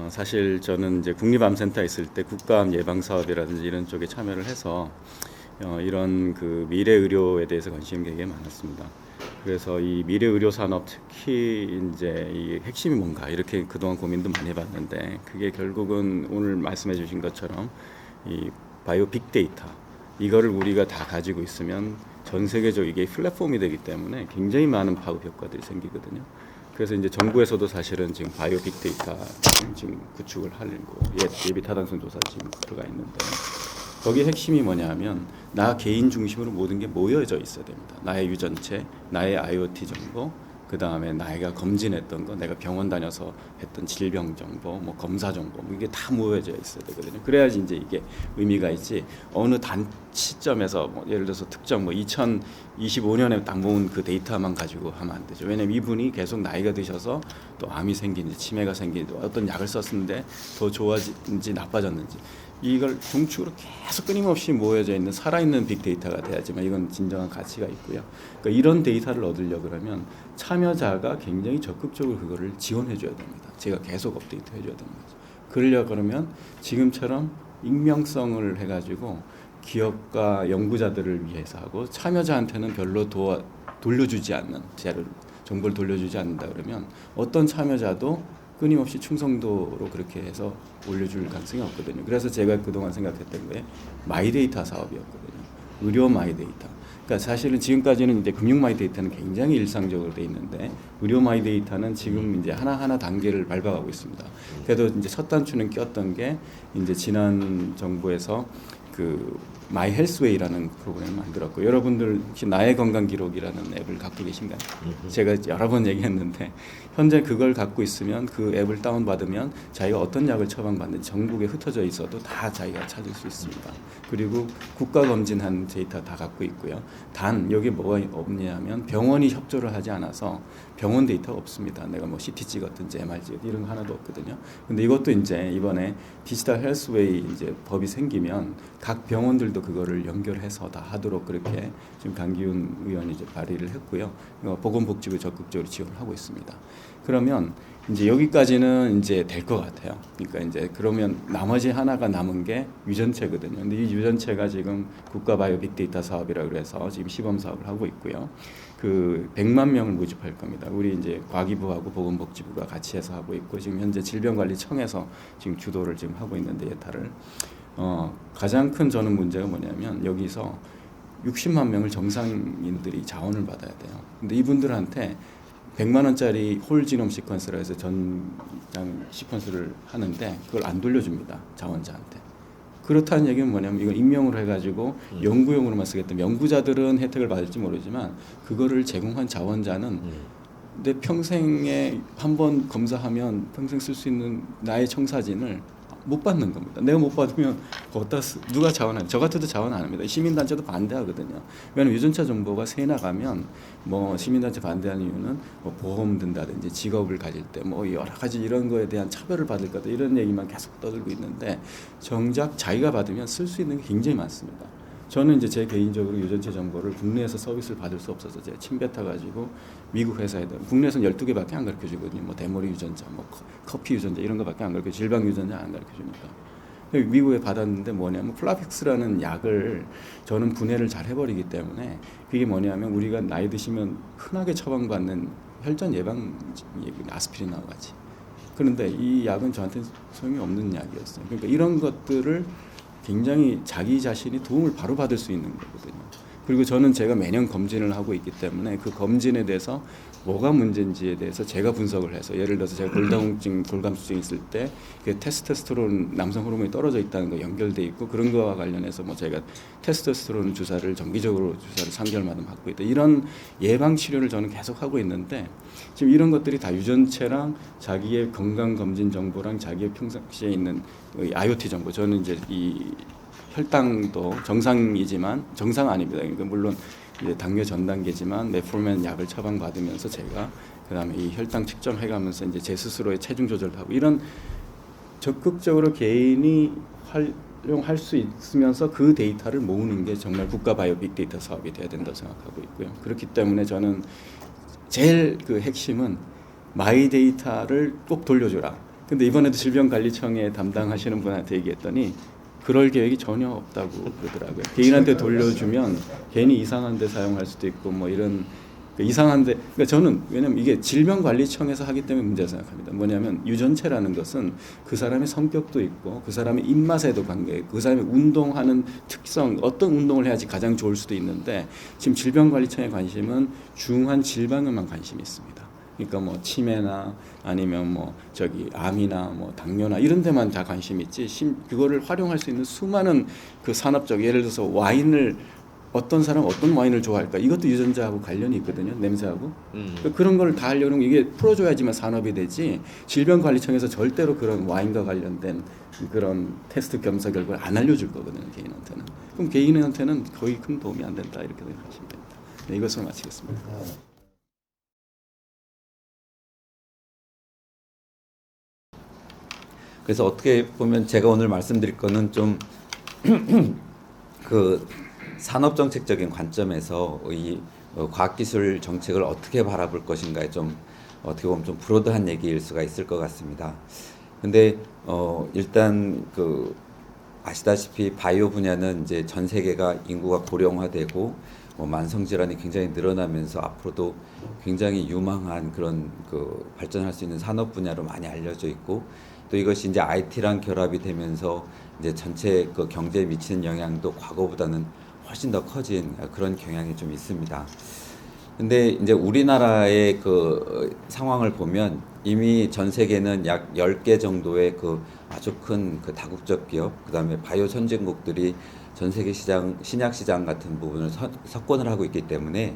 사실 저는 이제 국립암센터에 있을 때 국가암 예방 사업이라든지 이런 쪽에 참여를 해서 이런 그 미래 의료에 대해서 관심이 굉장히 많았습니다. 그래서 이 미래 의료 산업 특히 이제 이 핵심이 뭔가 이렇게 그동안 고민도 많이 해봤는데 그게 결국은 오늘 말씀해주신 것처럼 이 바이오 빅데이터 이거를 우리가 다 가지고 있으면 전 세계적 이게 플랫폼이 되기 때문에 굉장히 많은 파급 효과들이 생기거든요. 그래서 이제 정부에서도 사실은 지금 바이오 빅데이터 지금 구축을 하려고 예비 타당성 조사 지금 들어가 있는데 거기 핵심이 뭐냐면 나 개인 중심으로 모든 게 모여져 있어야 됩니다. 나의 유전체, 나의 IoT 정보, 그 다음에 나이가 검진했던 거, 내가 병원 다녀서 했던 질병 정보, 뭐 검사 정보, 뭐 이게 다 모여져 있어야 되거든요. 그래야지 이제 이게 의미가 있지. 어느 단 시점에서 뭐 예를 들어서 특정 뭐 2025년에 딱 모은 그 데이터만 가지고 하면 안 되죠. 왜냐면 이분이 계속 나이가 드셔서 또 암이 생기는지 치매가 생기는지 어떤 약을 썼는데 더 좋아지는지 나빠졌는지 이걸 중축으로 계속 끊임없이 모여져 있는 살아있는 빅데이터가 돼야지만 이건 진정한 가치가 있고요. 그러니까 이런 데이터를 얻으려 그러면 참여자가 굉장히 적극적으로 그거를 지원해 줘야 됩니다. 제가 계속 업데이트 해줘야 되는 거죠. 그러려 그러면 지금처럼 익명성을 해가지고 기업과 연구자들을 위해서 하고 참여자한테는 별로 돌려주지 않는 정보를 돌려주지 않는다 그러면 어떤 참여자도 끊임없이 충성도로 그렇게 해서 올려줄 가능성이 없거든요. 그래서 제가 그동안 생각했던 게 마이데이터 사업이었거든요. 의료 마이데이터. 그러니까 사실은 지금까지는 이제 금융 마이데이터는 굉장히 일상적으로 돼 있는데 의료 마이데이터는 지금 이제 하나하나 단계를 밟아가고 있습니다. 그래도 이제 첫 단추는 꼈던 게 이제 지난 정부에서 그 마이 헬스웨이라는 프로그램을 만들었고 여러분들 혹시 나의 건강 기록이라는 앱을 갖고 계신가요? 제가 여러 번 얘기했는데 현재 그걸 갖고 있으면 그 앱을 다운받으면 자기가 어떤 약을 처방받는지 전국에 흩어져 있어도 다 자기가 찾을 수 있습니다. 그리고 국가 검진한 데이터 다 갖고 있고요. 단 여기 뭐가 없냐면 병원이 협조를 하지 않아서 병원 데이터가 없습니다. 내가 뭐 CT 찍었든지 MR 찍었든지 이런 거 하나도 없거든요. 근데 이것도 이제 이번에 디지털 헬스웨이 이제 법이 생기면 각 병원들도 그거를 연결해서 다 하도록 그렇게 지금 강기훈 의원이 이제 발의를 했고요. 보건복지부 적극적으로 지원을 하고 있습니다. 그러면 이제 여기까지는 이제 될 것 같아요. 그러니까 이제 그러면 나머지 하나가 남은 게 유전체거든요. 근데 이 유전체가 지금 국가 바이오 빅데이터 사업이라고 해서 지금 시범 사업을 하고 있고요. 그 100만 명을 모집할 겁니다. 우리 이제 과기부하고 보건복지부가 같이 해서 하고 있고 지금 현재 질병관리청에서 지금 주도를 지금 하고 있는데 예타를 가장 큰 저는 문제가 뭐냐면 여기서 60만 명을 정상인들이 자원을 받아야 돼요. 근데 이분들한테 100만 원짜리 홀 지놈 시퀀스라 해서 전장 시퀀스를 하는데 그걸 안 돌려줍니다. 자원자한테. 그렇다는 얘기는 뭐냐면 이건 임명으로 해가지고 연구용으로만 쓰겠다면 연구자들은 혜택을 받을지 모르지만 그거를 제공한 자원자는 내 평생에 한 번 검사하면 평생 쓸 수 있는 나의 청사진을 못 받는 겁니다. 내가 못 받으면 어디다 누가 자원하냐? 저 같아도 자원 안 합니다. 시민단체도 반대하거든요. 왜냐하면 유전자 정보가 새 나가면 뭐 시민단체 반대하는 이유는 뭐 보험 든다든지 직업을 가질 때 뭐 여러 가지 이런 거에 대한 차별을 받을 거다 이런 얘기만 계속 떠들고 있는데 정작 자기가 받으면 쓸 수 있는 게 굉장히 많습니다. 저는 이제 제 개인적으로 유전체 정보를 국내에서 서비스를 받을 수 없어서 제가 침뱉어가지고 미국 회사에다 국내에서는 12개밖에 안 가르쳐주거든요. 뭐 대머리 유전자, 뭐 커피 유전자 이런 거밖에 안 가르쳐 질병 유전자 안 가르쳐주니까. 미국에 받았는데 뭐냐면 플라픽스라는 약을 저는 분해를 잘 해버리기 때문에 그게 뭐냐면 우리가 나이 드시면 흔하게 처방받는 혈전 예방 아스피린하고 같이. 그런데 이 약은 저한테 소용이 없는 약이었어요. 그러니까 이런 것들을 굉장히 자기 자신이 도움을 바로 받을 수 있는 거거든요. 그리고 저는 제가 매년 검진을 하고 있기 때문에 그 검진에 대해서 뭐가 문제인지에 대해서 제가 분석을 해서 예를 들어서 제가 골다공증, 골감수증 있을 때 그 테스토스테론 남성 호르몬이 떨어져 있다는 거 연결돼 있고 그런 거와 관련해서 뭐 제가 테스토스테론 주사를 정기적으로 주사를 3개월마다 맞고 있다. 이런 예방 치료를 저는 계속 하고 있는데 지금 이런 것들이 다 유전체랑 자기의 건강 검진 정보랑 자기의 평상시에 있는 IoT 정보 저는 이제 이 혈당도 정상이지만 정상 아닙니다. 그러니까 물론 이제 당뇨 전 단계지만 메포르멘 약을 처방받으면서 제가 그다음에 이 혈당 측정해가면서 이제 제 스스로의 체중 조절도 하고 이런 적극적으로 개인이 활용할 수 있으면서 그 데이터를 모으는 게 정말 국가 바이오 빅데이터 사업이 돼야 된다고 생각하고 있고요. 그렇기 때문에 저는 제일 그 핵심은 마이 데이터를 꼭 돌려줘라. 근데 이번에도 질병관리청에 담당하시는 분한테 얘기했더니 그럴 계획이 전혀 없다고 그러더라고요. 개인한테 돌려주면 괜히 이상한 데 사용할 수도 있고 뭐 이런 이상한데, 그러니까 저는 왜냐면 이게 질병관리청에서 하기 때문에 문제라고 생각합니다. 뭐냐면 유전체라는 것은 그 사람의 성격도 있고 그 사람의 입맛에도 관계, 그 사람의 운동하는 특성, 어떤 운동을 해야지 가장 좋을 수도 있는데 지금 질병관리청의 관심은 중한 질병에만 관심이 있습니다. 그러니까 뭐 치매나 아니면 뭐 저기 암이나 뭐 당뇨나 이런 데만 다 관심이 있지, 그거를 활용할 수 있는 수많은 그 산업적, 예를 들어서 와인을 어떤 사람 어떤 와인을 좋아할까, 이것도 유전자하고 관련이 있거든요. 냄새하고. 그러니까 그런 걸 다 하려면 이게 풀어줘야지만 산업이 되지, 질병관리청에서 절대로 그런 와인과 관련된 그런 테스트 검사 결과를 안 알려줄 거거든요, 개인한테는. 그럼 개인한테는 거의 큰 도움이 안 된다, 이렇게 생각하시면 됩니다. 네, 이것으로 마치겠습니다. 그래서 어떻게 보면 제가 오늘 말씀드릴 거는 좀 그 산업정책적인 관점에서 이 과학기술 정책을 어떻게 바라볼 것인가에 좀 어떻게 보면 좀 브로드한 얘기일 수가 있을 것 같습니다. 근데 일단 그 아시다시피 바이오 분야는 이제 전 세계가 인구가 고령화되고 뭐 만성 질환이 굉장히 늘어나면서 앞으로도 굉장히 유망한 그런 그 발전할 수 있는 산업 분야로 많이 알려져 있고, 또 이것이 이제 IT랑 결합이 되면서 이제 전체 그 경제에 미치는 영향도 과거보다는 훨씬 더 커진 그런 경향이 좀 있습니다. 근데 이제 우리나라의 그 상황을 보면 이미 전 세계는 약 10개 정도의 그 아주 큰 그 다국적 기업, 그다음에 바이오 선진국들이 전 세계 시장, 신약 시장 같은 부분을 석권을 하고 있기 때문에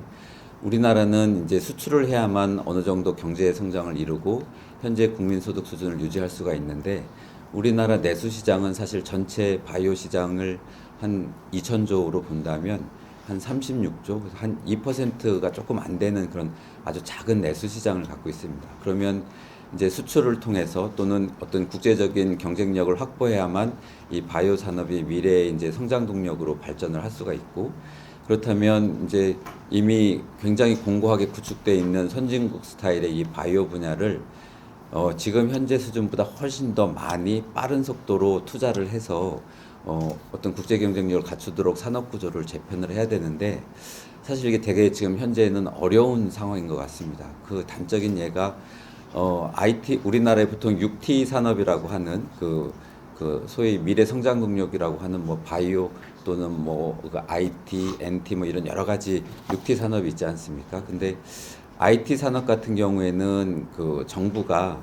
우리나라는 이제 수출을 해야만 어느 정도 경제 성장을 이루고 현재 국민 소득 수준을 유지할 수가 있는데, 우리나라 내수 시장은 사실 전체 바이오 시장을 한 2,000조로 본다면 한 36조, 한 2%가 조금 안 되는 그런 아주 작은 내수 시장을 갖고 있습니다. 그러면 이제 수출을 통해서 또는 어떤 국제적인 경쟁력을 확보해야만 이 바이오 산업이 미래의 이제 성장 동력으로 발전을 할 수가 있고, 그렇다면 이제 이미 굉장히 공고하게 구축되어 있는 선진국 스타일의 이 바이오 분야를 지금 현재 수준보다 훨씬 더 많이 빠른 속도로 투자를 해서 어떤 국제 경쟁력을 갖추도록 산업 구조를 재편을 해야 되는데, 사실 이게 되게 지금 현재는 어려운 상황인 것 같습니다. 그 단적인 예가 IT, 우리나라의 보통 6T 산업이라고 하는 그 소위 미래 성장 동력이라고 하는 뭐 바이오 또는 뭐 그 IT, NT 뭐 이런 여러 가지 6T 산업이 있지 않습니까? 근데 IT 산업 같은 경우에는 그 정부가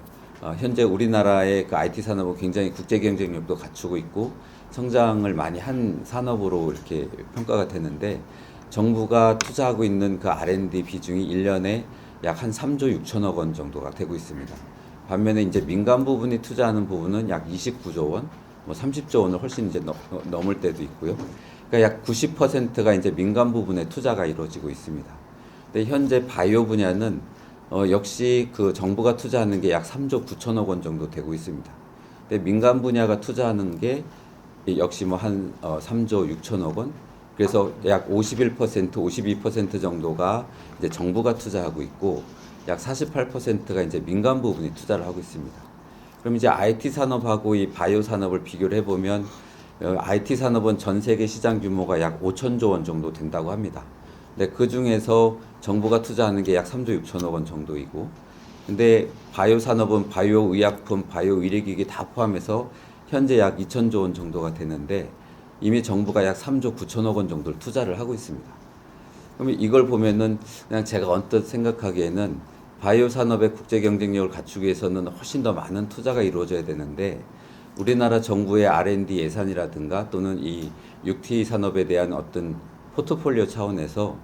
현재 우리나라의 그 IT 산업은 굉장히 국제 경쟁력도 갖추고 있고 성장을 많이 한 산업으로 이렇게 평가가 되는데, 정부가 투자하고 있는 그 R&D 비중이 1년에 약 한 3조 6천억 원 정도가 되고 있습니다. 반면에 이제 민간 부분이 투자하는 부분은 약 29조 원, 뭐 30조 원을 훨씬 이제 넘을 때도 있고요. 그러니까 약 90%가 이제 민간 부분에 투자가 이루어지고 있습니다. 근데 현재 바이오 분야는 역시 그 정부가 투자하는 게 약 3조 9천억 원 정도 되고 있습니다. 근데 민간 분야가 투자하는 게 역시 뭐 한 3조 6천억 원. 그래서 약 51%, 52% 정도가 이제 정부가 투자하고 있고 약 48%가 이제 민간 부분이 투자를 하고 있습니다. 그럼 이제 IT 산업하고 이 바이오 산업을 비교를 해보면 IT 산업은 전 세계 시장 규모가 약 5천조 원 정도 된다고 합니다. 근데 그 중에서 정부가 투자하는 게 약 3조 6천억 원 정도이고, 근데 바이오 산업은 바이오 의약품, 바이오 의료기기 다 포함해서 현재 약 2천조 원 정도가 되는데 이미 정부가 약 3조 9천억 원 정도를 투자를 하고 있습니다. 그러면 이걸 보면은 그냥 제가 언뜻 생각하기에는 바이오 산업의 국제 경쟁력을 갖추기 위해서는 훨씬 더 많은 투자가 이루어져야 되는데, 우리나라 정부의 R&D 예산이라든가 또는 이 6T 산업에 대한 어떤 포트폴리오 차원에서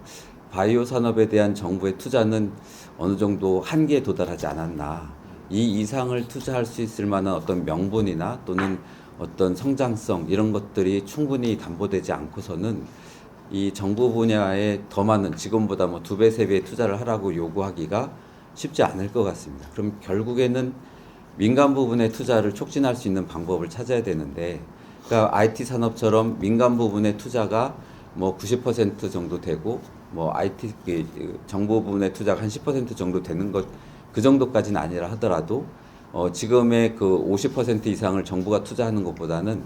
바이오 산업에 대한 정부의 투자는 어느 정도 한계에 도달하지 않았나. 이 이상을 투자할 수 있을 만한 어떤 명분이나 또는 어떤 성장성 이런 것들이 충분히 담보되지 않고서는 이 정부 분야에 더 많은, 지금보다 뭐 2배, 3배 투자를 하라고 요구하기가 쉽지 않을 것 같습니다. 그럼 결국에는 민간 부분의 투자를 촉진할 수 있는 방법을 찾아야 되는데, 그러니까 IT 산업처럼 민간 부분의 투자가 뭐 90% 정도 되고 뭐 IT 정부 부분의 투자가 한 10% 정도 되는 것, 그 정도까지는 아니라 하더라도 지금의 그 50% 이상을 정부가 투자하는 것보다는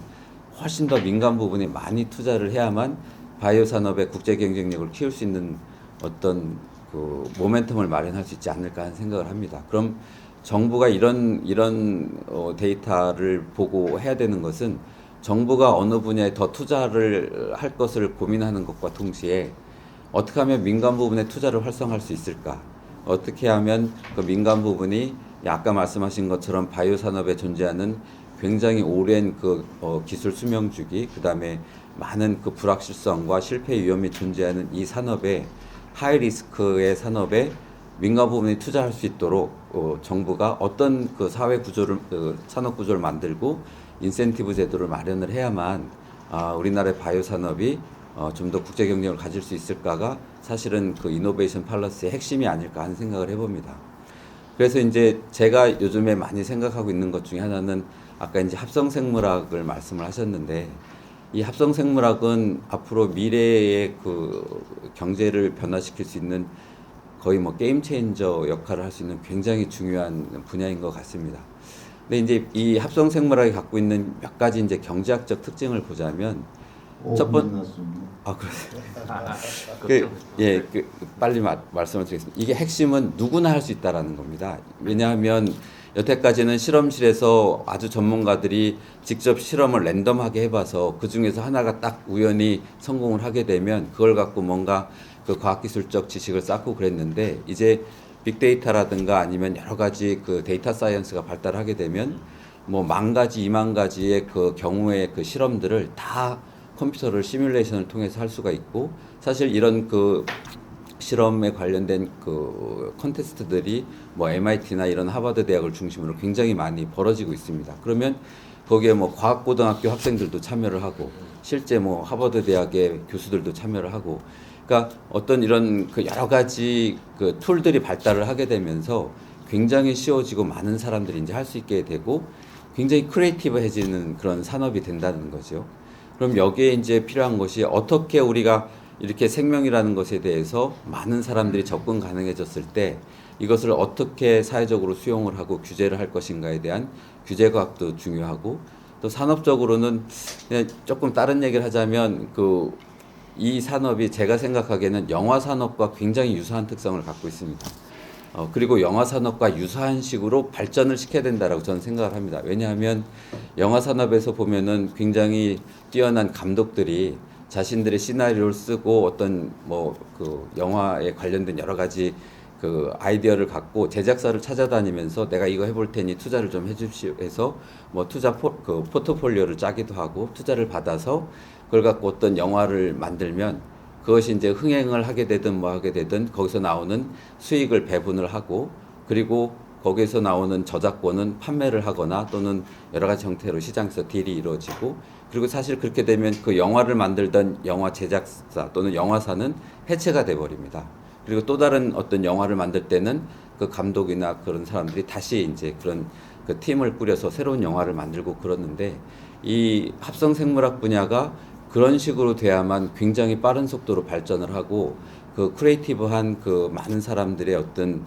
훨씬 더 민간 부분에 많이 투자를 해야만 바이오 산업의 국제 경쟁력을 키울 수 있는 어떤 그 모멘텀을 마련할 수 있지 않을까 하는 생각을 합니다. 그럼 정부가 이런 데이터를 보고 해야 되는 것은 정부가 어느 분야에 더 투자를 할 것을 고민하는 것과 동시에 어떻게 하면 민간 부분에 투자를 활성화할 수 있을까? 어떻게 하면 그 민간 부분이 아까 말씀하신 것처럼 바이오 산업에 존재하는 굉장히 오랜 그 기술 수명 주기, 그다음에 많은 그 불확실성과 실패 위험이 존재하는 이 산업에 하이 리스크의 산업에 민간 부분이 투자할 수 있도록 정부가 어떤 그 사회 구조를 산업 구조를 만들고 인센티브 제도를 마련을 해야만 우리나라의 바이오 산업이 좀 더 국제 경쟁을 가질 수 있을까가 사실은 그 이노베이션 팔러스의 핵심이 아닐까 하는 생각을 해봅니다. 그래서 이제 제가 요즘에 많이 생각하고 있는 것 중에 하나는 아까 이제 합성생물학을 말씀을 하셨는데 이 합성생물학은 앞으로 미래의 그 경제를 변화시킬 수 있는 거의 뭐 게임 체인저 역할을 할 수 있는 굉장히 중요한 분야인 것 같습니다. 근데 이제 이 합성생물학이 갖고 있는 몇 가지 이제 경제학적 특징을 보자면 첫 번, 그래요. 빨리 말씀을 드리겠습니다. 이게 핵심은 누구나 할 수 있다라는 겁니다. 왜냐하면 여태까지는 실험실에서 아주 전문가들이 직접 실험을 랜덤하게 해봐서 그 중에서 하나가 딱 우연히 성공을 하게 되면 그걸 갖고 뭔가 그 과학기술적 지식을 쌓고 그랬는데 이제 빅데이터라든가 아니면 여러 가지 그 데이터 사이언스가 발달하게 되면 뭐 10,000가지, 20,000가지의 그 경우의 그 실험들을 다 컴퓨터를 시뮬레이션을 통해서 할 수가 있고 사실 이런 그 실험에 관련된 그 콘테스트들이 뭐 MIT나 이런 하버드 대학을 중심으로 굉장히 많이 벌어지고 있습니다. 그러면 거기에 뭐 과학고등학교 학생들도 참여를 하고 실제 뭐 하버드 대학의 교수들도 참여를 하고 그러니까 어떤 이런 그 여러 가지 그 툴들이 발달을 하게 되면서 굉장히 쉬워지고 많은 사람들이 이제 할 수 있게 되고 굉장히 크리에이티브해지는 그런 산업이 된다는 거죠. 그럼 여기에 이제 필요한 것이 어떻게 우리가 이렇게 생명이라는 것에 대해서 많은 사람들이 접근 가능해졌을 때 이것을 어떻게 사회적으로 수용을 하고 규제를 할 것인가에 대한 규제과학도 중요하고 또 산업적으로는 그냥 조금 다른 얘기를 하자면 이 산업이 제가 생각하기에는 영화 산업과 굉장히 유사한 특성을 갖고 있습니다. 그리고 영화 산업과 유사한 식으로 발전을 시켜야 된다라고 저는 생각을 합니다. 왜냐하면 영화 산업에서 보면은 굉장히 뛰어난 감독들이 자신들의 시나리오를 쓰고 어떤 뭐 그 영화에 관련된 여러 가지 그 아이디어를 갖고 제작사를 찾아다니면서 내가 이거 해볼 테니 투자를 좀 해주시오 해서 뭐 포트폴리오를 짜기도 하고 투자를 받아서 그걸 갖고 어떤 영화를 만들면 그것이 이제 흥행을 하게 되든 뭐 하게 되든 거기서 나오는 수익을 배분을 하고 그리고 거기에서 나오는 저작권은 판매를 하거나 또는 여러 가지 형태로 시장에서 딜이 이루어지고 그리고 사실 그렇게 되면 그 영화를 만들던 영화 제작사 또는 영화사는 해체가 돼 버립니다. 그리고 또 다른 어떤 영화를 만들 때는 그 감독이나 그런 사람들이 다시 이제 그런 그 팀을 꾸려서 새로운 영화를 만들고 그러는데 이 합성생물학 분야가 그런 식으로 돼야만 굉장히 빠른 속도로 발전을 하고 그 크리에이티브한 그 많은 사람들의 어떤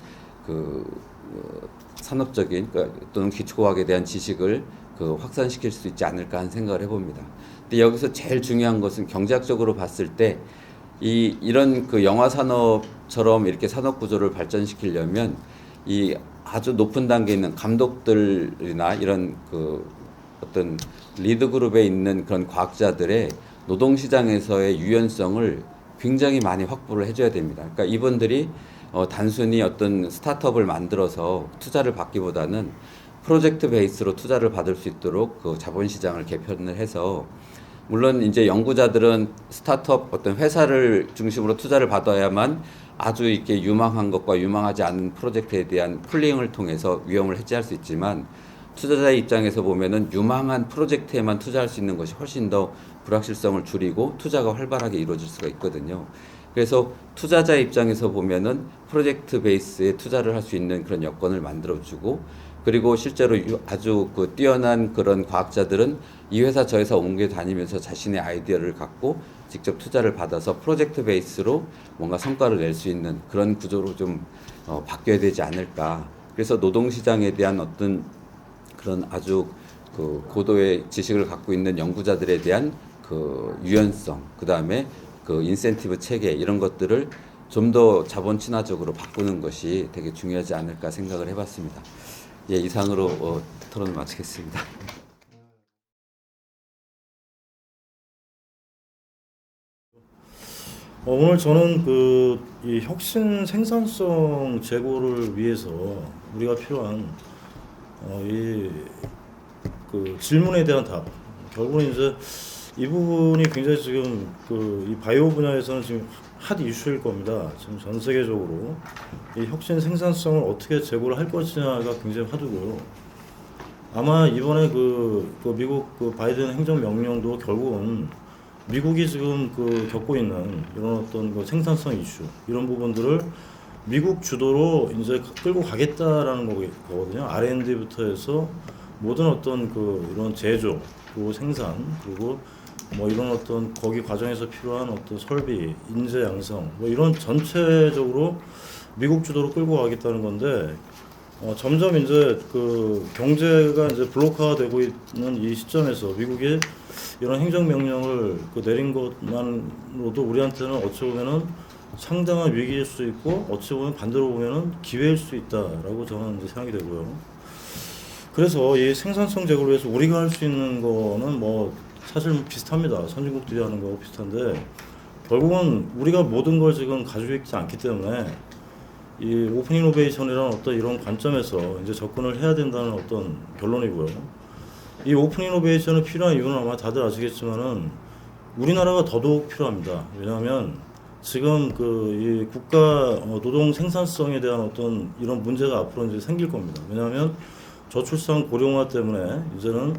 산업적인 또는 기초과학에 대한 지식을 확산시킬 수 있지 않을까 하는 생각을 해봅니다. 근데 여기서 제일 중요한 것은 경제학적으로 봤을 때 이런 그 영화 산업처럼 이렇게 산업 구조를 발전시키려면 이 아주 높은 단계에 있는 감독들이나 이런 그 어떤 리드 그룹에 있는 그런 과학자들의 노동시장에서의 유연성을 굉장히 많이 확보를 해줘야 됩니다. 그러니까 이분들이 단순히 어떤 스타트업을 만들어서 투자를 받기보다는 프로젝트 베이스로 투자를 받을 수 있도록 그 자본시장을 개편을 해서 물론 이제 연구자들은 스타트업 어떤 회사를 중심으로 투자를 받아야만 아주 이렇게 유망한 것과 유망하지 않은 프로젝트에 대한 풀링을 통해서 위험을 해지할 수 있지만 투자자의 입장에서 보면은 유망한 프로젝트에만 투자할 수 있는 것이 훨씬 더 불확실성을 줄이고 투자가 활발하게 이루어질 수가 있거든요. 그래서 투자자 입장에서 보면은 프로젝트 베이스에 투자를 할 수 있는 그런 여건을 만들어주고 그리고 실제로 아주 그 뛰어난 그런 과학자들은 이 회사 저 회사 옮겨 다니면서 자신의 아이디어를 갖고 직접 투자를 받아서 프로젝트 베이스로 뭔가 성과를 낼 수 있는 그런 구조로 좀 바뀌어야 되지 않을까. 그래서 노동시장에 대한 어떤 그런 아주 그 고도의 지식을 갖고 있는 연구자들에 대한 그 유연성, 그 다음에 그 인센티브 체계 이런 것들을 좀 더 자본 친화적으로 바꾸는 것이 되게 중요하지 않을까 생각을 해봤습니다. 예, 이상으로 토론을 마치겠습니다. 오늘 저는 이 혁신 생산성 제고를 위해서 우리가 필요한 이 질문에 대한 답. 결국은 이제 이 부분이 굉장히 지금 이 바이오 분야에서는 지금 핫 이슈일 겁니다. 지금 전 세계적으로 이 혁신 생산성을 어떻게 제고를 할 것이냐가 굉장히 화두고요. 아마 이번에 미국 바이든 행정명령도 결국은 미국이 지금 겪고 있는 이런 어떤 생산성 이슈 이런 부분들을 미국 주도로 이제 끌고 가겠다라는 거거든요. R&D부터 해서 모든 어떤 이런 제조 그리고 생산 그리고 뭐 이런 어떤 거기 과정에서 필요한 어떤 설비, 인재 양성 뭐 이런 전체적으로 미국 주도로 끌고 가겠다는 건데 점점 이제 경제가 이제 블록화가 되고 있는 이 시점에서 미국이 이런 행정명령을 내린 것만으로도 우리한테는 어찌 보면은 상당한 위기일 수 있고 어찌 보면 반대로 보면은 기회일 수 있다라고 저는 이제 생각이 되고요. 그래서 이 생산성 제고를 위해서 우리가 할 수 있는 거는 뭐 사실 비슷합니다. 선진국들이 하는 거하고 비슷한데 결국은 우리가 모든 걸 지금 가지고 있지 않기 때문에 이 오픈 이노베이션이라는 어떤 이런 관점에서 이제 접근을 해야 된다는 어떤 결론이고요. 이 오픈 이노베이션이 필요한 이유는 아마 다들 아시겠지만은 우리나라가 더더욱 필요합니다. 왜냐하면 지금 이 국가 노동 생산성에 대한 어떤 이런 문제가 앞으로 이제 생길 겁니다. 왜냐하면 저출산 고령화 때문에 이제는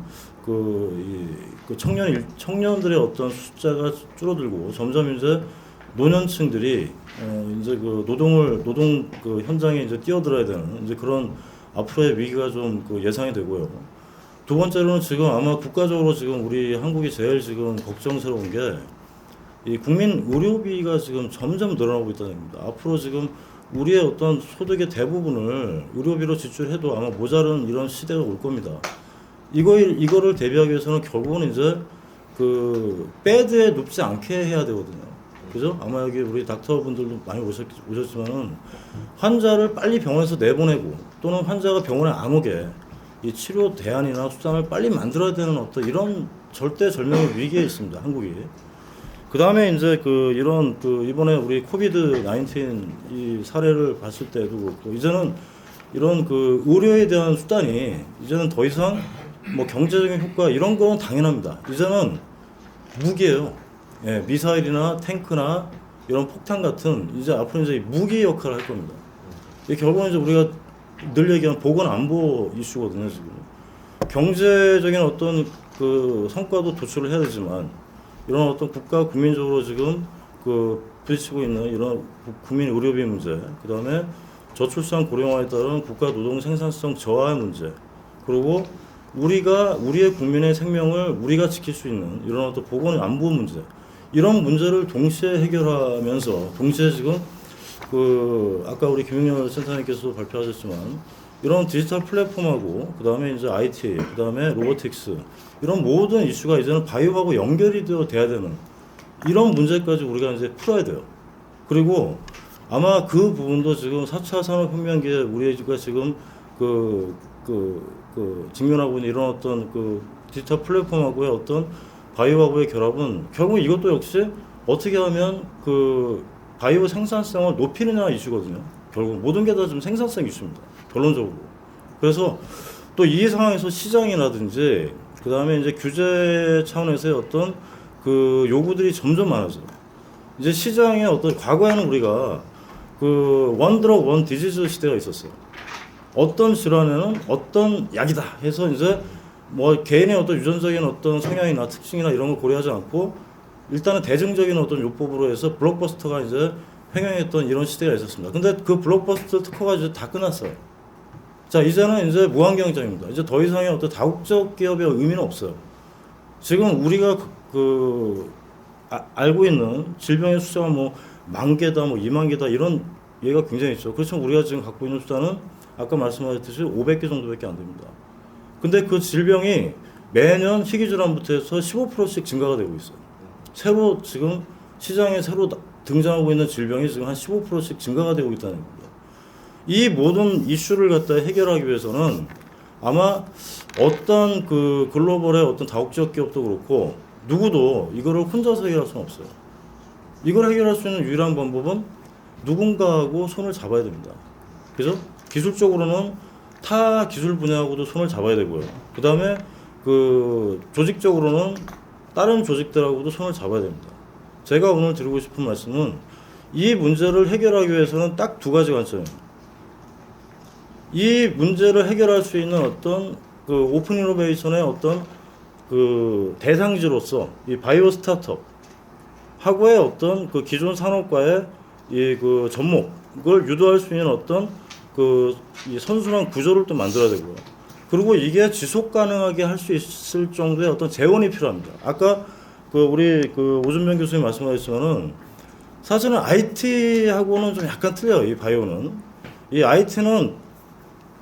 청년들의 어떤 숫자가 줄어들고 점점 이제 노년층들이 이제 노동 현장에 이제 뛰어들어야 되는 이제 그런 앞으로의 위기가 좀 예상이 되고요. 두 번째로는 지금 아마 국가적으로 지금 우리 한국이 제일 지금 걱정스러운 게 이 국민 의료비가 지금 점점 늘어나고 있다는 겁니다. 앞으로 지금 우리의 어떤 소득의 대부분을 의료비로 지출해도 아마 모자른 이런 시대가 올 겁니다. 이거를 대비하기 위해서는 결국은 이제 배드에 눕지 않게 해야 되거든요. 그죠? 아마 여기 우리 닥터분들도 많이 오셨지만은 환자를 빨리 병원에서 내보내고 또는 환자가 병원에 안 오게 이 치료 대안이나 수단을 빨리 만들어야 되는 어떤 이런 절대절명의 위기에 있습니다. 한국이. 그 다음에 이제 이런 이번에 우리 코비드 19 이 사례를 봤을 때도 그렇고 이제는 이런 의료에 대한 수단이 이제는 더 이상 뭐 경제적인 효과 이런 거는 당연합니다. 이제는 무기예요. 예, 미사일이나 탱크나 이런 폭탄 같은 이제 앞으로 이제 무기 역할을 할 겁니다. 이게 결국은 이제 우리가 늘 얘기하는 보건 안보 이슈거든요. 지금 경제적인 어떤 성과도 도출을 해야 되지만 이런 어떤 국가 국민적으로 지금 부딪히고 있는 이런 국민 의료비 문제, 그 다음에 저출산 고령화에 따른 국가 노동 생산성 저하의 문제, 그리고 우리의 국민의 생명을 우리가 지킬 수 있는 이런 어떤 보건 안보 문제, 이런 문제를 동시에 해결하면서 동시에 지금 아까 우리 김용렬 센터장님께서도 발표하셨지만 이런 디지털 플랫폼하고 그 다음에 이제 IT, 그 다음에 로보틱스 이런 모든 이슈가 이제는 바이오하고 연결이 돼야 되는 이런 문제까지 우리가 이제 풀어야 돼요. 그리고 아마 그 부분도 지금 4차 산업혁명기에 우리가 지금 직면하고 있는 이런 어떤 디지털 플랫폼하고의 어떤 바이오하고의 결합은 결국 이것도 역시 어떻게 하면 바이오 생산성을 높이느냐 이슈거든요. 결국 모든 게 다 좀 생산성 이슈입니다. 결론적으로. 그래서 또 이 상황에서 시장이라든지 그 다음에 이제 규제 차원에서의 어떤 요구들이 점점 많아져요. 이제 시장에 어떤 과거에는 우리가 원 드럭 원 디지즈 시대가 있었어요. 어떤 질환에는 어떤 약이다 해서 이제 뭐 개인의 어떤 유전적인 어떤 성향이나 특징이나 이런 걸 고려하지 않고 일단은 대중적인 어떤 요법으로 해서 블록버스터가 이제 횡행했던 이런 시대가 있었습니다. 근데 그 블록버스터 특허가 이제 다 끝났어요. 자, 이제는 이제 무한 경쟁입니다. 이제 더 이상의 어떤 다국적 기업의 의미는 없어요. 지금 우리가 알고 있는 질병의 숫자가 뭐 10,000개다, 뭐 20,000개다 이런 얘기가 굉장히 있죠. 그렇지만 우리가 지금 갖고 있는 숫자는 아까 말씀하셨듯이 500개 정도밖에 안 됩니다. 근데 그 질병이 매년 희귀질환부터 해서 15%씩 증가가 되고 있어요. 새로 지금 시장에 새로 등장하고 있는 질병이 지금 한 15%씩 증가가 되고 있다는 겁니다. 이 모든 이슈를 갖다 해결하기 위해서는 아마 어떤 그 글로벌의 어떤 다국적 기업도 그렇고 누구도 이거를 혼자서 해결할 수는 없어요. 이걸 해결할 수 있는 유일한 방법은 누군가하고 손을 잡아야 됩니다. 그래서 기술적으로는 타 기술 분야하고도 손을 잡아야 되고요. 그 다음에 그 조직적으로는 다른 조직들하고도 손을 잡아야 됩니다. 제가 오늘 드리고 싶은 말씀은 이 문제를 해결하기 위해서는 딱 두 가지 관점입니다. 이 문제를 해결할 수 있는 어떤 그 오픈 이노베이션의 어떤 그 대상지로서 이 바이오 스타트업 하고의 어떤 그 기존 산업과의 이 그 접목을 유도할 수 있는 어떤 그 이 선순환 구조를 또 만들어야 되고요. 그리고 이게 지속 가능하게 할 수 있을 정도의 어떤 재원이 필요합니다. 아까 그 우리 그 오준명 교수님 말씀하셨지만은 사실은 IT하고는 좀 약간 틀려요. 이 바이오는. 이 IT는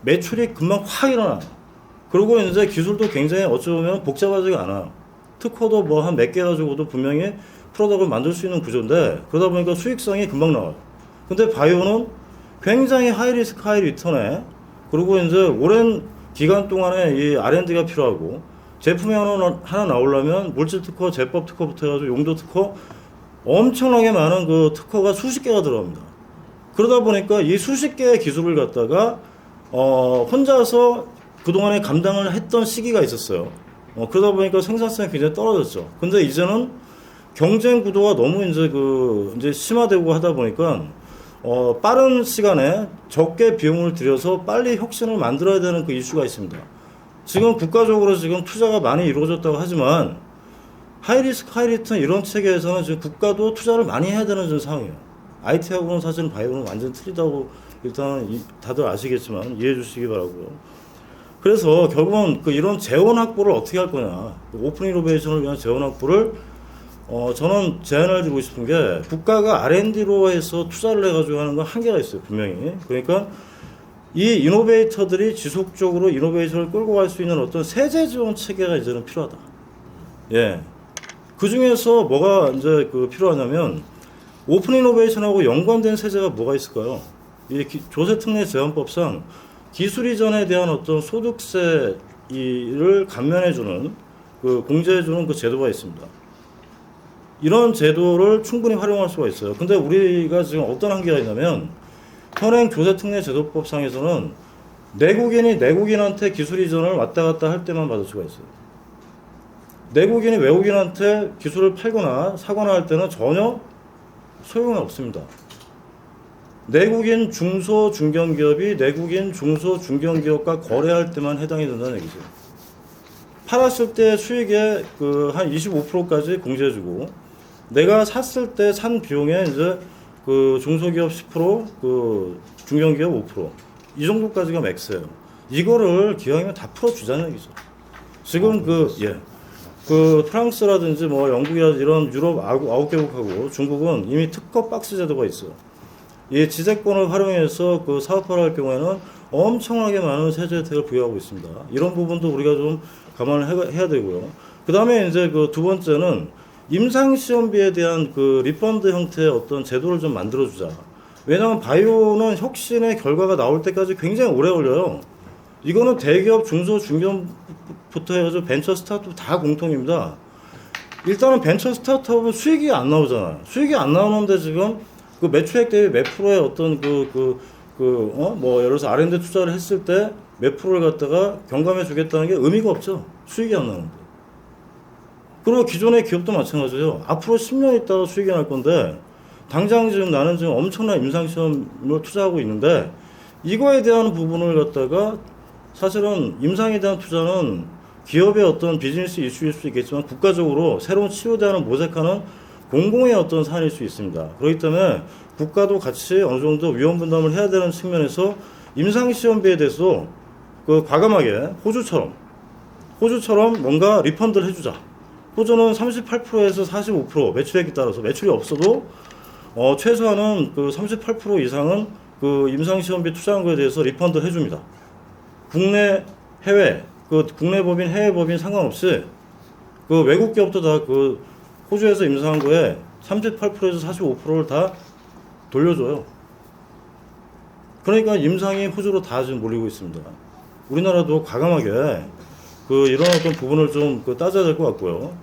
매출이 금방 확 일어나요. 그리고 이제 기술도 굉장히 어찌 보면 복잡하지가 않아요. 특허도 뭐 한 몇 개 가지고도 분명히 프로덕트를 만들 수 있는 구조인데 그러다 보니까 수익성이 금방 나와요. 근데 바이오는 굉장히 하이 리스크 하이 리턴에 그리고 이제 오랜 기간 동안에 이 R&D가 필요하고 제품이 하나 나오려면 물질 특허, 제법 특허부터 해가지고 용도 특허 엄청나게 많은 그 특허가 수십 개가 들어갑니다. 그러다 보니까 이 수십 개의 기술을 갖다가 혼자서 그동안에 감당을 했던 시기가 있었어요. 그러다 보니까 생산성이 굉장히 떨어졌죠. 근데 이제는 경쟁 구도가 너무 이제 심화되고 하다 보니까 빠른 시간에 적게 비용을 들여서 빨리 혁신을 만들어야 되는 그 이슈가 있습니다. 지금 국가적으로 지금 투자가 많이 이루어졌다고 하지만 하이리스크 하이리턴 이런 체계에서는 지금 국가도 투자를 많이 해야 되는 좀 상황이에요. IT하고는 사실은 바이오는 완전 틀리다고 일단 다들 아시겠지만 이해해 주시기 바라고요. 그래서 결국은 그 이런 재원 확보를 어떻게 할 거냐, 오픈 이노베이션을 위한 재원 확보를 저는 제안을 드리고 싶은 게 국가가 R&D로 해서 투자를 해가지고 하는 건 한계가 있어요, 분명히. 그러니까 이 이노베이터들이 지속적으로 이노베이션을 끌고 갈 수 있는 어떤 세제 지원 체계가 이제는 필요하다. 예. 그 중에서 뭐가 이제 그 필요하냐면 오픈 이노베이션하고 연관된 세제가 뭐가 있을까요? 이 조세특례 제한법상 기술 이전에 대한 어떤 소득세를 감면해주는 그 공제해주는 그 제도가 있습니다. 이런 제도를 충분히 활용할 수가 있어요. 근데 우리가 지금 어떤 한계가 있냐면 현행 조세특례 제도법상에서는 내국인이 내국인한테 기술 이전을 왔다 갔다 할 때만 받을 수가 있어요. 내국인이 외국인한테 기술을 팔거나 사거나 할 때는 전혀 소용이 없습니다. 내국인 중소 중견기업이 내국인 중소 중견기업과 거래할 때만 해당이 된다는 얘기죠. 팔았을 때 수익의 그 한 25%까지 공제해주고 내가 샀을 때 산 비용에 이제 그 중소기업 10%, 그 중견기업 5%, 이 정도까지가 맥스예요. 이거를 기왕이면 다 풀어주자는 얘기죠. 지금 그 프랑스라든지 뭐 영국이라든지 이런 유럽 9개국하고 중국은 이미 특허 박스 제도가 있어요. 이 지재권을 활용해서 그 사업화를 할 경우에는 엄청나게 많은 세제 혜택을 부여하고 있습니다. 이런 부분도 우리가 좀 감안을 해야 되고요. 그 다음에 이제 그 두 번째는 임상시험비에 대한 그 리펀드 형태의 어떤 제도를 좀 만들어주자. 왜냐하면 바이오는 혁신의 결과가 나올 때까지 굉장히 오래 걸려요. 이거는 대기업, 중소, 중견부터 해가지고 벤처 스타트업 다 공통입니다. 일단은 벤처 스타트업은 수익이 안 나오잖아요. 수익이 안 나오는데 지금 그 매출액 대비 몇 프로의 어떤 뭐 예를 들어서 R&D 투자를 했을 때 몇 프로를 갖다가 경감해 주겠다는 게 의미가 없죠. 수익이 안 나오는데. 그리고 기존의 기업도 마찬가지예요. 앞으로 10년 있다가 수익이 날 건데 당장 지금 나는 지금 엄청난 임상시험을 투자하고 있는데 이거에 대한 부분을 갖다가 사실은 임상에 대한 투자는 기업의 어떤 비즈니스 이슈일 수 있겠지만 국가적으로 새로운 치료대안을 모색하는 공공의 어떤 사안일 수 있습니다. 그렇기 때문에 국가도 같이 어느 정도 위험 분담을 해야 되는 측면에서 임상시험비에 대해서 그 과감하게 호주처럼 뭔가 리펀드를 해주자. 호주는 38%에서 45% 매출액에 따라서 매출이 없어도 최소한은 그 38% 이상은 그 임상시험비 투자한 거에 대해서 리펀드를 해줍니다. 국내, 해외 그 국내 법인, 해외 법인 상관없이 그 외국 기업도 다 그 호주에서 임상한 거에 38%에서 45%를 다 돌려줘요. 그러니까 임상이 호주로 다 지금 몰리고 있습니다. 우리나라도 과감하게 그 이런 어떤 부분을 좀 그 따져야 될 것 같고요.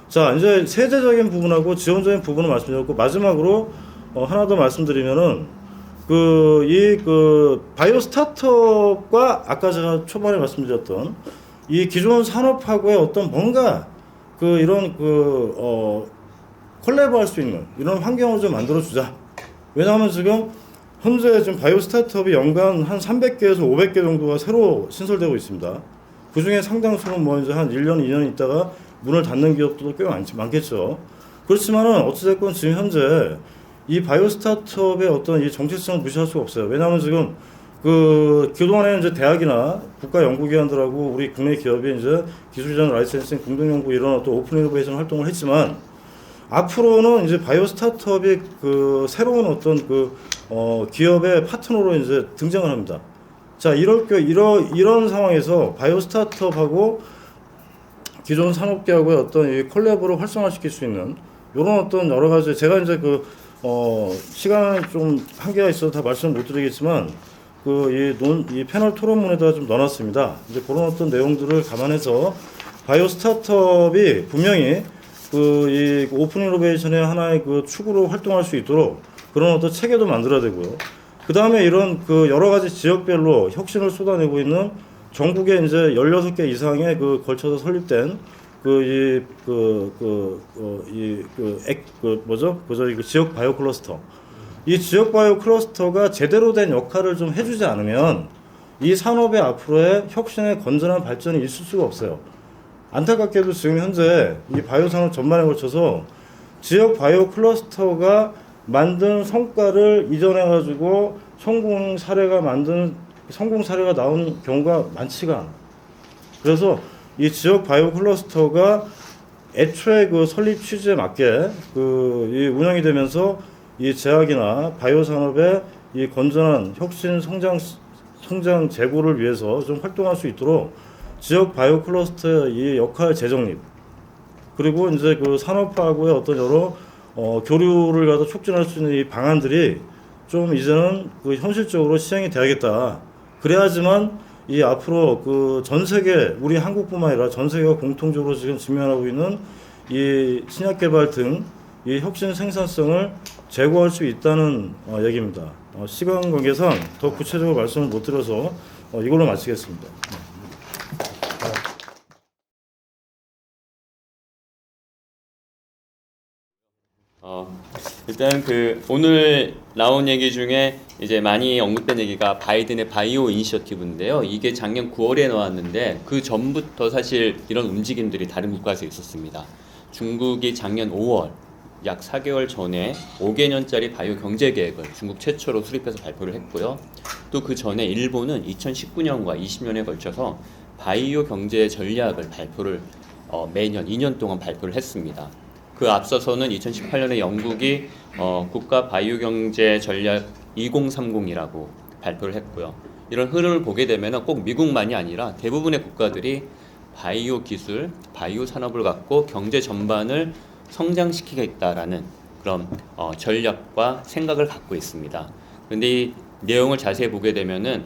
자, 이제 세제적인 부분하고 지원적인 부분을 말씀드렸고, 마지막으로 하나 더 말씀드리면은 그 바이오 스타트업과 아까 제가 초반에 말씀드렸던 이 기존 산업하고의 어떤 뭔가 그 이런 콜라보할 수 있는 이런 환경을 좀 만들어 주자. 왜냐하면 지금 현재 지금 바이오 스타트업이 연간 한 300개에서 500개 정도가 새로 신설되고 있습니다. 그 중에 상당수는 뭐 이제 한 1년, 2년 있다가 문을 닫는 기업들도 꽤 많겠죠. 그렇지만은 어찌됐건 지금 현재 이 바이오 스타트업의 어떤 이 정체성을 무시할 수가 없어요. 왜냐하면 지금 그 그동안에 이제 대학이나 국가 연구기관들하고 우리 국내 기업이 이제 기술이전 라이센싱 공동연구 이런 어떤 오픈 이노베이션 활동을 했지만 앞으로는 이제 바이오 스타트업이 그 새로운 어떤 기업의 파트너로 이제 등장을 합니다. 자, 이런 상황에서 바이오 스타트업하고 기존 산업계하고의 어떤 이 콜라보를 활성화시킬 수 있는 이런 어떤 여러 가지 제가 이제 시간이 좀 한계가 있어서 다 말씀 못 드리겠지만 이 패널 토론문에다가 좀 넣어놨습니다. 이제 그런 어떤 내용들을 감안해서 바이오 스타트업이 분명히 이 오픈 이노베이션의 하나의 그 축으로 활동할 수 있도록 그런 어떤 체계도 만들어야 되고요. 그 다음에 이런 여러 가지 지역별로 혁신을 쏟아내고 있는 전국에 이제 16개 이상의 걸쳐서 설립된 지역 바이오 클러스터. 이 지역 바이오 클러스터가 제대로 된 역할을 좀 해주지 않으면 이 산업의 앞으로의 혁신의 건전한 발전이 있을 수가 없어요. 안타깝게도 지금 현재 이 바이오 산업 전반에 걸쳐서 지역 바이오 클러스터가 만든 성과를 이전해가지고 성공 사례가 나온 경우가 많지가 않아. 그래서 이 지역 바이오 클러스터가 애초에 설립 취지에 맞게 이 운영이 되면서 이 제약이나 바이오 산업의 이 건전한 혁신 성장 제고를 위해서 좀 활동할 수 있도록 지역 바이오 클러스터의 이 역할 재정립 그리고 이제 산업화하고의 어떤 여러 교류를 가서 촉진할 수 있는 이 방안들이 좀 이제는 현실적으로 시행이 돼야겠다. 그래야지만 이 앞으로 전 세계 우리 한국뿐만 아니라 전 세계가 공통적으로 지금 직면하고 있는 이 신약 개발 등 이 혁신 생산성을 제고할 수 있다는 얘기입니다. 시간 관계상 더 구체적으로 말씀을 못 드려서 이걸로 마치겠습니다. 일단 오늘 나온 얘기 중에 이제 많이 언급된 얘기가 바이든의 바이오 이니셔티브인데요. 이게 작년 9월에 나왔는데 그 전부터 사실 이런 움직임들이 다른 국가에서 있었습니다. 중국이 작년 5월 약 4개월 전에 5개년짜리 바이오 경제 계획을 중국 최초로 수립해서 발표를 했고요. 또 그 전에 일본은 2019년과 20년에 걸쳐서 바이오 경제 전략을 발표를 매년 2년 동안 발표를 했습니다. 그 앞서서는 2018년에 영국이 국가 바이오 경제 전략 2030이라고 발표를 했고요. 이런 흐름을 보게 되면 꼭 미국만이 아니라 대부분의 국가들이 바이오 기술, 바이오 산업을 갖고 경제 전반을 성장시키겠다라는 그런 전략과 생각을 갖고 있습니다. 그런데 이 내용을 자세히 보게 되면은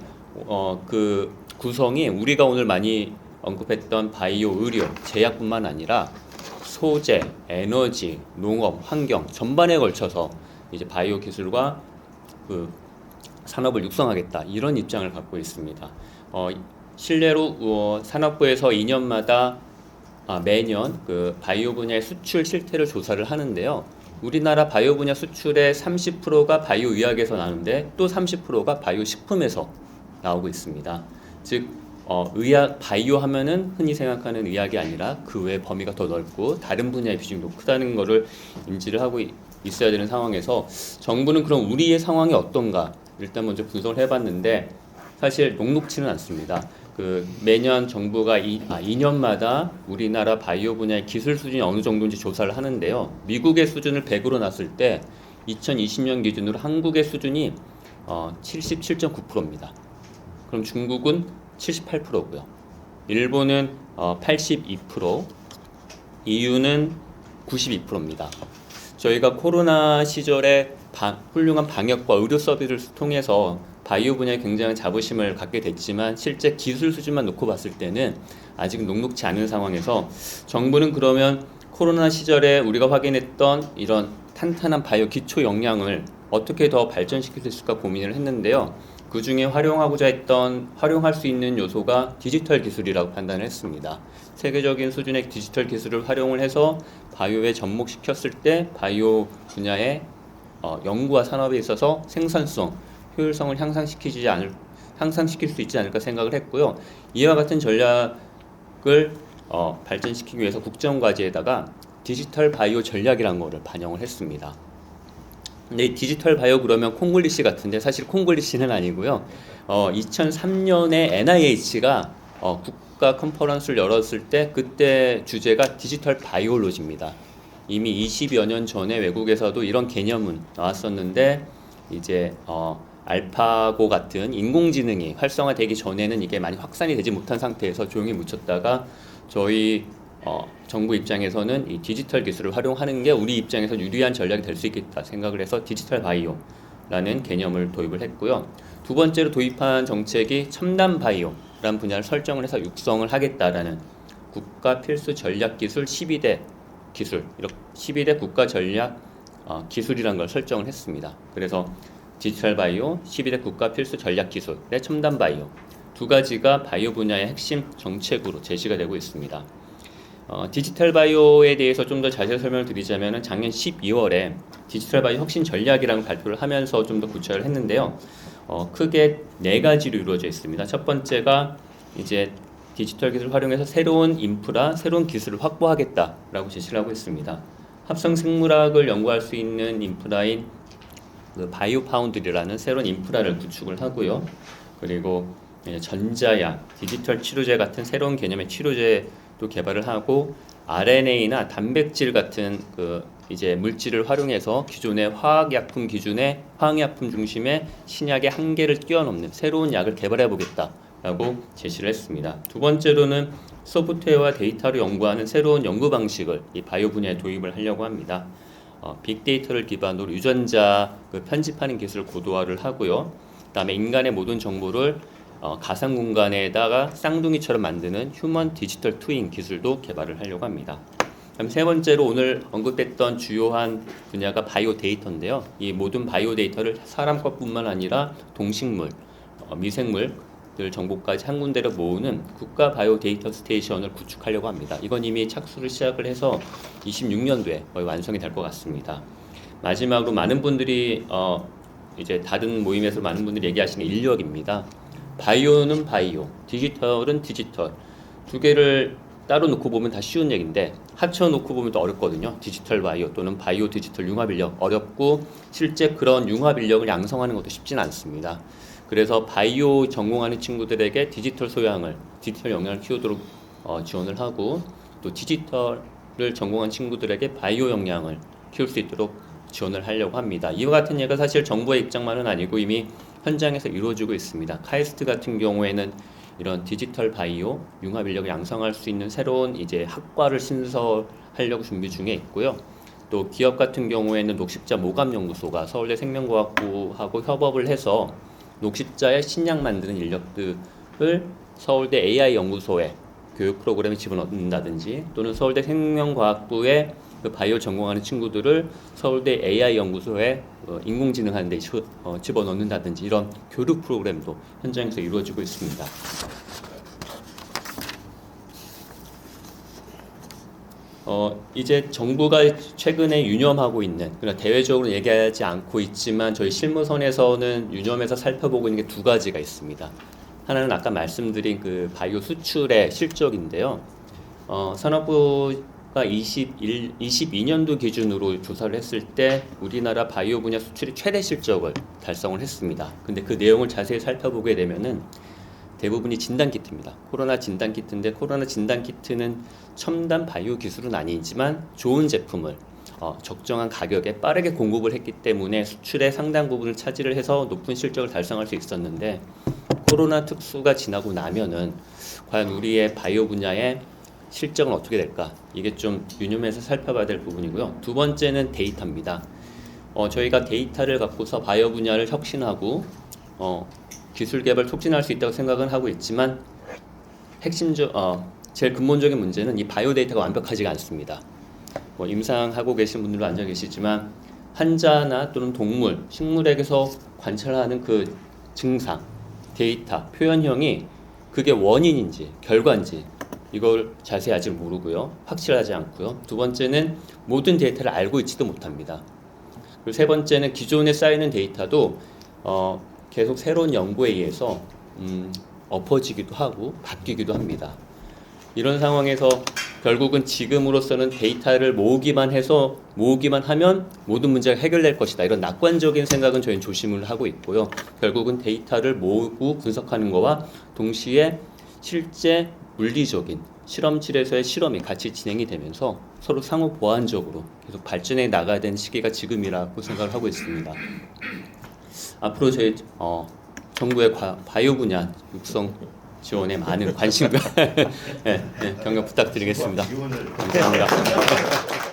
그 구성이 우리가 오늘 많이 언급했던 바이오 의료, 제약뿐만 아니라 소재, 에너지, 농업, 환경 전반에 걸쳐서 이제 바이오 기술과 산업을 육성하겠다 이런 입장을 갖고 있습니다. 실례로 산업부에서 2년마다 매년 바이오 분야의 수출 실태를 조사를 하는데요. 우리나라 바이오 분야 수출의 30%가 바이오 의학에서 나오는데 또 30%가 바이오 식품에서 나오고 있습니다. 즉 의학 바이오 하면은 흔히 생각하는 의학이 아니라 그 외 범위가 더 넓고 다른 분야의 비중이 더 크다는 것을 인지를 하고 있어야 되는 상황에서 정부는 그럼 우리의 상황이 어떤가 일단 먼저 분석을 해봤는데 사실 녹록치는 않습니다. 매년 정부가 2년마다 우리나라 바이오 분야의 기술 수준이 어느 정도인지 조사를 하는데요. 미국의 수준을 100으로 놨을 때 2020년 기준으로 한국의 수준이 77.9%입니다. 그럼 중국은 78%고요. 일본은 82%, EU는 92%입니다. 저희가 코로나 시절에 훌륭한 방역과 의료 서비스를 통해서 바이오 분야에 굉장한 자부심을 갖게 됐지만 실제 기술 수준만 놓고 봤을 때는 아직 녹록지 않은 상황에서 정부는 그러면 코로나 시절에 우리가 확인했던 이런 탄탄한 바이오 기초 역량을 어떻게 더 발전시킬 수 있을까 고민을 했는데요. 그 중에 활용할 수 있는 요소가 디지털 기술이라고 판단을 했습니다. 세계적인 수준의 디지털 기술을 활용을 해서 바이오에 접목시켰을 때 바이오 분야의 연구와 산업에 있어서 생산성, 효율성을 향상시킬 수 있지 않을까 생각을 했고요. 이와 같은 전략을 발전시키기 위해서 국정과제에다가 디지털 바이오 전략이라는 거를 반영을 했습니다. 근데 이 디지털 바이오 그러면 콩글리시 같은데 사실 콩글리시는 아니고요. 2003년에 NIH가 국가 컨퍼런스를 열었을 때 그때 주제가 디지털 바이올로지입니다. 이미 20여 년 전에 외국에서도 이런 개념은 나왔었는데 이제 알파고 같은 인공지능이 활성화되기 전에는 이게 많이 확산이 되지 못한 상태에서 조용히 묻혔다가 저희 정부 입장에서는 이 디지털 기술을 활용하는 게 우리 입장에서 유리한 전략이 될 수 있겠다 생각을 해서 디지털 바이오라는 개념을 도입을 했고요. 두 번째로 도입한 정책이 첨단 바이오라는 분야를 설정을 해서 육성을 하겠다라는 국가 필수 전략 기술 12대 기술, 이렇게 12대 국가 전략 기술이라는 걸 설정을 했습니다. 그래서 디지털 바이오, 12대 국가 필수 전략 기술의 첨단 바이오 두 가지가 바이오 분야의 핵심 정책으로 제시가 되고 있습니다. 디지털 바이오에 대해서 좀 더 자세히 설명을 드리자면 작년 12월에 디지털 바이오 혁신 전략이라는 발표를 하면서 좀 더 구체화를 했는데요. 크게 네 가지로 이루어져 있습니다. 첫 번째가 이제 디지털 기술을 활용해서 새로운 인프라, 새로운 기술을 확보하겠다라고 제시를 하고 있습니다. 합성 생물학을 연구할 수 있는 인프라인 그 바이오 파운드리라는 새로운 인프라를 구축을 하고요. 그리고 전자약, 디지털 치료제 같은 새로운 개념의 치료제도 개발을 하고 RNA나 단백질 같은 그 이제 물질을 활용해서 기존의 화학약품 기준의 화학약품 중심의 신약의 한계를 뛰어넘는 새로운 약을 개발해 보겠다라고 제시를 했습니다. 두 번째로는 소프트웨어와 데이터를 연구하는 새로운 연구 방식을 이 바이오 분야에 도입을 하려고 합니다. 빅데이터를 기반으로 유전자 편집하는 기술을 고도화를 하고요. 그다음에 인간의 모든 정보를 가상 공간에다가 쌍둥이처럼 만드는 휴먼 디지털 트윈 기술도 개발을 하려고 합니다. 그럼 세 번째로 오늘 언급했던 주요한 분야가 바이오 데이터인데요. 이 모든 바이오 데이터를 사람 것뿐만 아니라 동식물, 미생물들 정보까지 한 군데로 모으는 국가 바이오 데이터 스테이션을 구축하려고 합니다. 이건 이미 착수를 시작을 해서 26년도에 거의 완성이 될 것 같습니다. 마지막으로 많은 분들이 이제 다른 모임에서 많은 분들이 얘기하시는 인력입니다. 바이오는 바이오, 디지털은 디지털 두 개를 따로 놓고 보면 다 쉬운 얘기인데 합쳐 놓고 보면 또 어렵거든요. 디지털 바이오 또는 바이오 디지털 융합 인력 어렵고 실제 그런 융합 인력을 양성하는 것도 쉽지는 않습니다. 그래서 바이오 전공하는 친구들에게 디지털 소양을, 디지털 역량을 키우도록 지원을 하고 또 디지털을 전공한 친구들에게 바이오 역량을 키울 수 있도록 지원을 하려고 합니다. 이와 같은 예가 사실 정부의 입장만은 아니고 이미 현장에서 이루어지고 있습니다. 카이스트 같은 경우에는 이런 디지털 바이오 융합 인력을 양성할 수 있는 새로운 이제 학과를 신설하려고 준비 중에 있고요. 또 기업 같은 경우에는 녹십자 모감연구소가 서울대 생명과학부하고 협업을 해서 녹십자의 신약 만드는 인력들을 서울대 AI 연구소에 교육 프로그램에 집어넣는다든지 또는 서울대 생명과학부의 그 바이오 전공하는 친구들을 서울대 AI 연구소에 인공지능 하는 데 집어넣는다든지 이런 교육 프로그램도 현장에서 이루어지고 있습니다. 이제 정부가 최근에 유념하고 있는, 그러나 대외적으로 얘기하지 않고 있지만 저희 실무선에서는 유념해서 살펴보고 있는 게 두 가지가 있습니다. 하나는 아까 말씀드린 그 바이오 수출의 실적인데요. 산업부가 22년도 기준으로 조사를 했을 때 우리나라 바이오 분야 수출이 최대 실적을 달성을 했습니다. 근데 그 내용을 자세히 살펴보게 되면은 대부분이 진단키트입니다. 코로나 진단키트인데 코로나 진단키트는 첨단 바이오 기술은 아니지만 좋은 제품을 적정한 가격에 빠르게 공급을 했기 때문에 수출의 상당 부분을 차지를 해서 높은 실적을 달성할 수 있었는데 코로나 특수가 지나고 나면은 과연 우리의 바이오 분야의 실적은 어떻게 될까? 이게 좀 유념해서 살펴봐야 될 부분이고요. 두 번째는 데이터입니다. 저희가 데이터를 갖고서 바이오 분야를 혁신하고 기술 개발 촉진할 수 있다고 생각은 하고 있지만 제일 근본적인 문제는 이 바이오 데이터가 완벽하지가 않습니다. 임상하고 계신 분들도 앉아 계시지만 환자나 또는 동물, 식물에게서 관찰하는 그 증상, 데이터, 표현형이 그게 원인인지 결과인지 이걸 자세히 아직 모르고요. 확실하지 않고요. 두 번째는 모든 데이터를 알고 있지도 못합니다. 그리고 세 번째는 기존에 쌓이는 데이터도 계속 새로운 연구에 의해서 엎어지기도 하고 바뀌기도 합니다. 이런 상황에서 결국은 지금으로서는 데이터를 모으기만 하면 모든 문제가 해결될 것이다. 이런 낙관적인 생각은 저희는 조심을 하고 있고요. 결국은 데이터를 모으고 분석하는 것과 동시에 실제 물리적인 실험실에서의 실험이 같이 진행이 되면서 서로 상호 보완적으로 계속 발전해 나가야 되는 시기가 지금이라고 생각을 하고 있습니다. 앞으로 저희 정부의 바이오 분야 육성 지원에 많은 관심과 네, 경력 부탁드리겠습니다. 감사합니다.